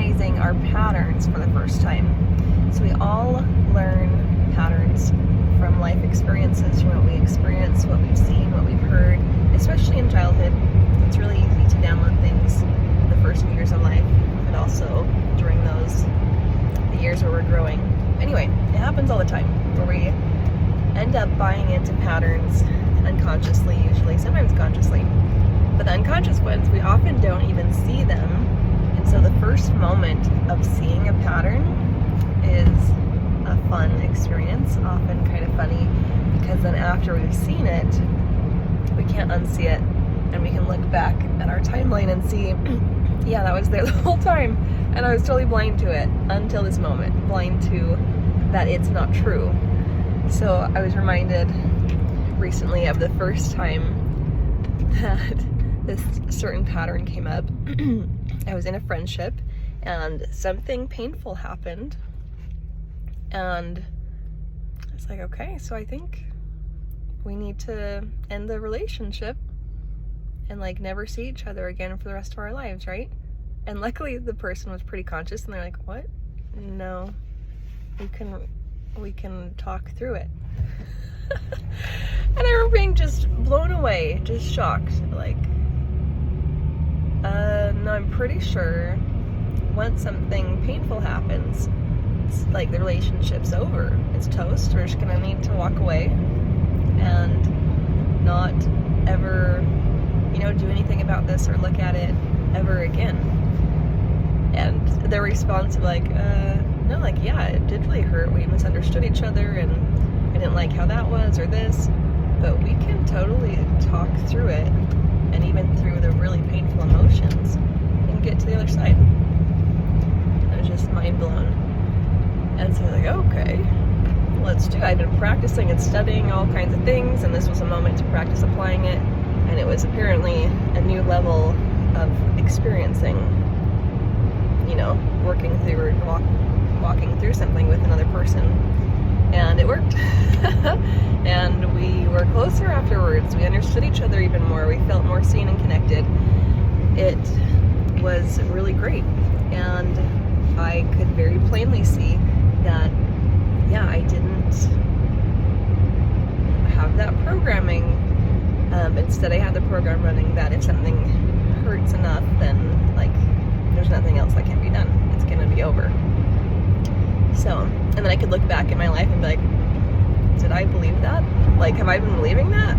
recognizing our patterns for the first time. So we all learn patterns from life experiences, from what we experience, what we've seen, what we've heard, especially in childhood. It's really easy to download things in the first few years of life, but also during the years where we're growing. Anyway, it happens all the time, where we end up buying into patterns unconsciously, usually, sometimes consciously. But the unconscious ones, we often don't even see them. And so the first moment of seeing a pattern is a fun experience, often kind of funny, because then after we've seen it, we can't unsee it, and we can look back at our timeline and see, yeah, that was there the whole time, and I was totally blind to it until this moment, blind to that it's not true. So I was reminded recently of the first time that this certain pattern came up. I was in a friendship and something painful happened, and it's like, okay, so I think we need to end the relationship and like never see each other again for the rest of our lives, right? And luckily the person was pretty conscious, and they're like, what? No, we can talk through it. And I remember being just blown away, just shocked, like, no, I'm pretty sure once something painful happens, it's like the relationship's over. It's toast. We're just gonna need to walk away and not ever, do anything about this or look at it ever again. And their response of like, no, like, yeah, it did really hurt. We misunderstood each other, and I didn't like how that was or this, but we can totally talk through it, and even through the really painful emotions, and get to the other side. I was just mind blown. And so I was like, okay, let's do it. I've been practicing and studying all kinds of things, and this was a moment to practice applying it, and it was apparently a new level of experiencing, working through or walking through something with another person. And it worked. And we were closer afterwards. We understood each other even more. We felt more seen and connected. It was really great. And I could very plainly see that, yeah, I didn't have that programming. Instead, I had the program running that if something hurts enough, then, like, there's nothing else that can be done. It's going to be over. So, and then I could look back at my life and be like, did I believe that? Like, have I been believing that?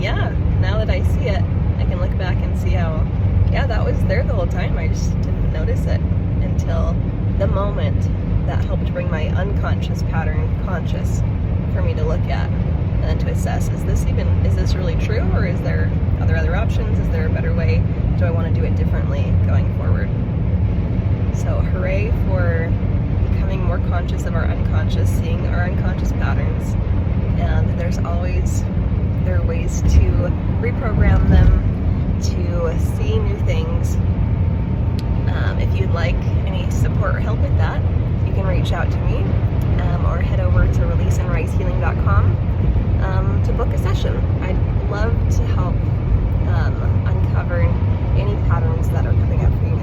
Yeah, now that I see it, I can look back and see how, yeah, that was there the whole time. I just didn't notice it until the moment that helped bring my unconscious pattern conscious for me to look at and then to assess, is this really true, or are there other options? Is there a better way? Do I want to do it differently going forward? So hooray for becoming more conscious of our unconscious, seeing our unconscious patterns. And there are ways to reprogram them, to see new things. If you'd like any support or help with that, you can reach out to me, or head over to releaseandrisehealing.com to book a session. I'd love to help uncover any patterns that are coming up for you